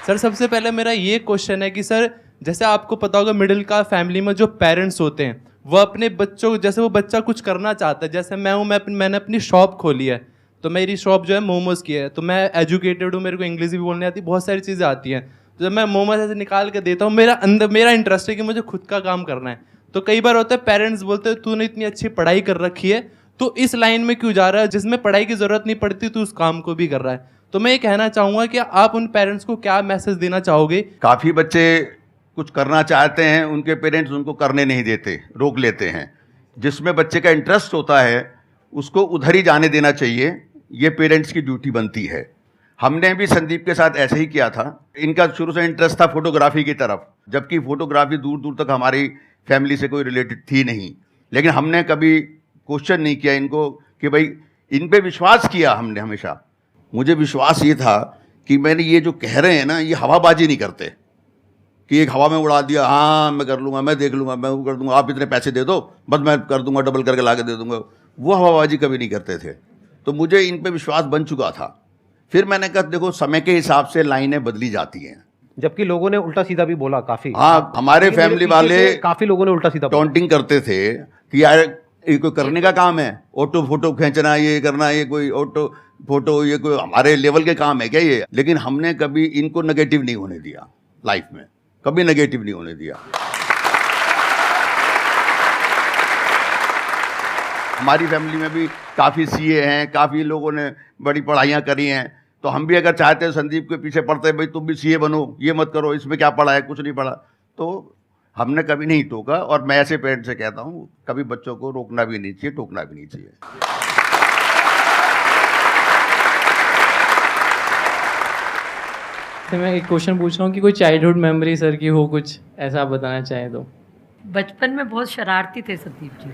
Sir सबसे पहले मेरा ये क्वेश्चन है कि सर जैसे आपको पता होगा मिडिल क्लास फैमिली में जो पेरेंट्स होते हैं वो अपने बच्चों को, जैसे वो बच्चा कुछ करना चाहता है, जैसे मैं हूँ, मैंने अपनी शॉप खोली है, तो मेरी शॉप जो है मोमोज़ की है, तो मैं एजुकेटेड हूँ, मेरे को इंग्लिश भी बोलने आती है, बहुत सारी चीज़ें आती हैं, तो जब मैं मोमोज ऐसे निकाल के देता हूँ मेरा इंटरेस्ट है कि मुझे खुद का काम करना है। तो कई बार होता है पेरेंट्स बोलते हैं तूने इतनी अच्छी पढ़ाई कर रखी है तो इस लाइन में क्यों जा रहा है जिसमें पढ़ाई की ज़रूरत नहीं पड़ती, तो उस काम को भी कर रहा है। तो मैं ये कहना चाहूँगा कि आप उन पेरेंट्स को क्या मैसेज देना चाहोगे? काफ़ी बच्चे कुछ करना चाहते हैं, उनके पेरेंट्स उनको करने नहीं देते, रोक लेते हैं। जिसमें बच्चे का इंटरेस्ट होता है उसको उधर ही जाने देना चाहिए, ये पेरेंट्स की ड्यूटी बनती है। हमने भी संदीप के साथ ऐसे ही किया था। इनका शुरू से इंटरेस्ट था फोटोग्राफी की तरफ, जबकि फोटोग्राफी दूर दूर तक हमारी फैमिली से कोई रिलेटेड थी नहीं, लेकिन हमने कभी क्वेश्चन नहीं किया इनको कि भाई, इन पे विश्वास किया हमने हमेशा। मुझे विश्वास ये था कि मैंने ये जो कह रहे हैं ना, ये हवाबाजी नहीं करते कि एक हवा में उड़ा दिया, हाँ मैं कर लूँगा, मैं देख लूँगा, मैं वो कर दूँगा, आप इतने पैसे दे दो बस मैं कर दूँगा, डबल करके ला के दे दूँगा। वो हवाबाजी कभी नहीं करते थे। तो मुझे इन पे विश्वास बन चुका था। फिर मैंने कहा देखो समय के हिसाब से लाइनें बदली जाती हैं। जबकि लोगों ने उल्टा सीधा भी बोला काफी। हाँ, हमारे फैमिली वाले काफी लोगों ने उल्टा सीधा टॉन्टिंग करते थे कि यार ये कोई करने का काम है, ऑटो फोटो खींचना, ये करना, ये कोई ऑटो फोटो, ये कोई हमारे लेवल के काम है क्या ये? लेकिन हमने कभी इनको नेगेटिव नहीं होने दिया, लाइफ में कभी नेगेटिव नहीं होने दिया। हमारी फैमिली में भी काफ़ी सीए हैं, काफ़ी लोगों ने बड़ी पढ़ाइयाँ करी हैं, तो हम भी अगर चाहते हैं संदीप के पीछे पढ़ते भाई तुम भी सीए बनो, ये मत करो, इसमें क्या पढ़ा है, कुछ नहीं पढ़ा, तो हमने कभी नहीं टोका। और मैं ऐसे पेरेंट्स से कहता हूँ कभी बच्चों को रोकना भी नहीं चाहिए, टोकना भी नहीं चाहिए। तो मैं एक क्वेश्चन पूछ रहा हूँ कि कोई चाइल्डहुड मेमोरी सर की हो, कुछ ऐसा आप बताना चाहें तो। बचपन में बहुत शरारती थे संदीप जी,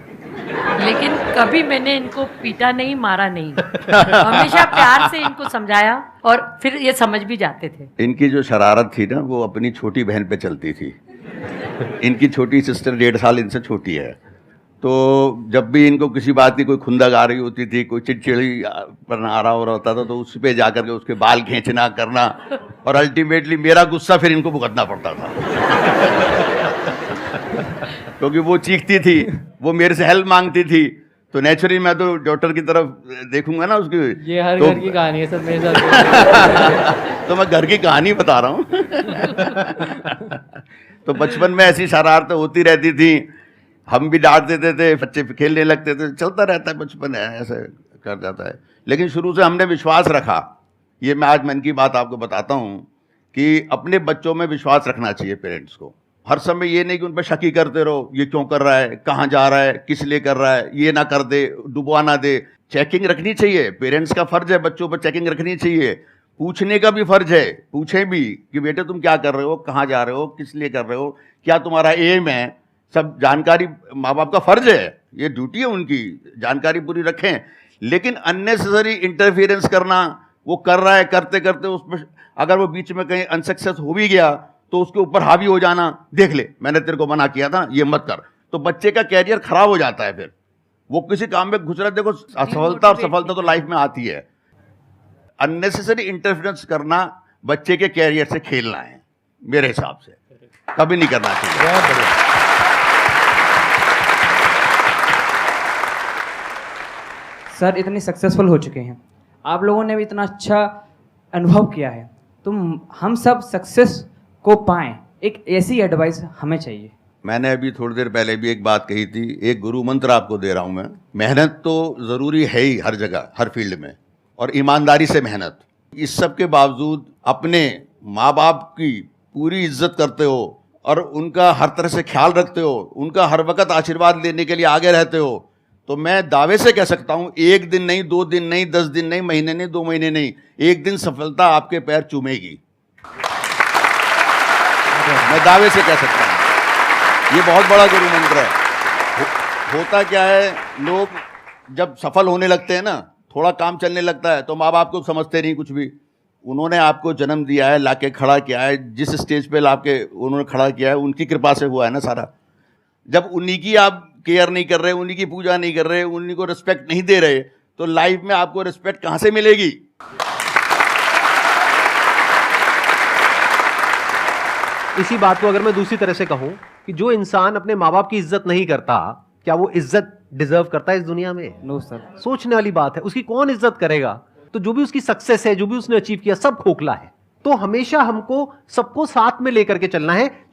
लेकिन कभी मैंने इनको पीटा नहीं, मारा नहीं, हमेशा प्यार से इनको समझाया और फिर ये समझ भी जाते थे। इनकी जो शरारत थी ना वो अपनी छोटी बहन पे चलती थी। इनकी छोटी सिस्टर 1.5 साल इनसे छोटी है, तो जब भी इनको किसी बात की कोई खुंदक आ रही होती थी, कोई चिड़चिड़ी पर आ रहा हो रहा होता था, तो उस पे जाकर के उसके बाल खींचना करना, और अल्टीमेटली मेरा गुस्सा फिर इनको भुगतना पड़ता था। क्योंकि वो चीखती थी, वो मेरे से हेल्प मांगती थी, तो नेचुरली मैं तो डॉक्टर की तरफ देखूंगा ना उसकी। ये हर तो, घर की कहानी है सर मेरे साथ। तो मैं घर की कहानी बता रहा हूँ। तो बचपन में ऐसी शरारतें होती रहती थी, हम भी डांट देते थे, बच्चे खेलने लगते थे, चलता रहता है, बचपन है, ऐसे कर जाता है। लेकिन शुरू से हमने विश्वास रखा। ये मैं आज मन की बात आपको बताता हूँ कि अपने बच्चों में विश्वास रखना चाहिए पेरेंट्स को। हर समय ये नहीं कि उन पर शक ही करते रहो, ये क्यों कर रहा है, कहाँ जा रहा है, किस लिए कर रहा है, ये ना कर दे, डुबवा ना दे। चेकिंग रखनी चाहिए, पेरेंट्स का फर्ज है बच्चों पर चेकिंग रखनी चाहिए, पूछने का भी फर्ज है, पूछें भी कि बेटे तुम क्या कर रहे हो, कहाँ जा रहे हो, किस लिए कर रहे हो, क्या तुम्हारा एम है, सब जानकारी माँ बाप का फर्ज है, ये ड्यूटी है उनकी, जानकारी पूरी रखें। लेकिन अननेसेसरी इंटरफियरेंस करना, वो कर रहा है, करते करते उसमें अगर वो बीच में कहीं अनसक्सेस हो भी गया तो उसके ऊपर हावी हो जाना, देख ले मैंने तेरे को मना किया था, ये मत कर, तो बच्चे का कैरियर खराब हो जाता है। फिर वो किसी काम में घुस रहा है, देखो असफलता और सफलता तो लाइफ में आती है। अननेसेसरी इंटरफेरेंस करना बच्चे के कैरियर से खेलना है, मेरे हिसाब से कभी नहीं करना चाहिए। सर इतने सक्सेसफुल हो चुके हैं, आप लोगों ने भी इतना अच्छा अनुभव किया है, तो हम सब सक्सेस को पाएं, एक ऐसी एडवाइस हमें चाहिए। मैंने अभी थोड़ी देर पहले भी एक बात कही थी, एक गुरु मंत्र आपको दे रहा हूं मैं। मेहनत तो ज़रूरी है ही हर जगह, हर फील्ड में, और ईमानदारी से मेहनत। इस सब के बावजूद अपने माँ बाप की पूरी इज्जत करते हो और उनका हर तरह से ख्याल रखते हो, उनका हर वक्त आशीर्वाद लेने के लिए आगे रहते हो, तो मैं दावे से कह सकता हूँ 1 दिन नहीं, 2 दिन नहीं, 10 दिन नहीं, महीने नहीं, 2 महीने नहीं, एक दिन सफलता आपके पैर चूमेगी। मैं दावे से कह सकता हूँ, ये बहुत बड़ा गुरु मंत्र है। होता क्या है, लोग जब सफल होने लगते हैं ना, थोड़ा काम चलने लगता है, तो माँ बाप को समझते नहीं कुछ भी। उन्होंने आपको जन्म दिया है, लाके खड़ा किया है, जिस स्टेज पे लाके उन्होंने खड़ा किया है, उनकी कृपा से हुआ है ना सारा। जब उन्हीं की आप केयर नहीं कर रहे, उन्हीं की पूजा नहीं कर रहे, उन्हीं को रिस्पेक्ट नहीं दे रहे, तो लाइफ में आपको रिस्पेक्ट कहाँ से मिलेगी? इसी बात को अगर मैं दूसरी तरह से कहूं कि जो इंसान अपने माँ बाप की इज्जत नहीं करता, क्या वो इज्जत डिजर्व करता है इस दुनिया में? No sir. सोचने वाली बात है। उसकी कौन इज्जत करेगा? तो जो भी उसकी सक्सेस है, जो भी उसने अचीव किया, सब खोखला है। तो हमेशा हमको सबको साथ में लेकर के चलना है।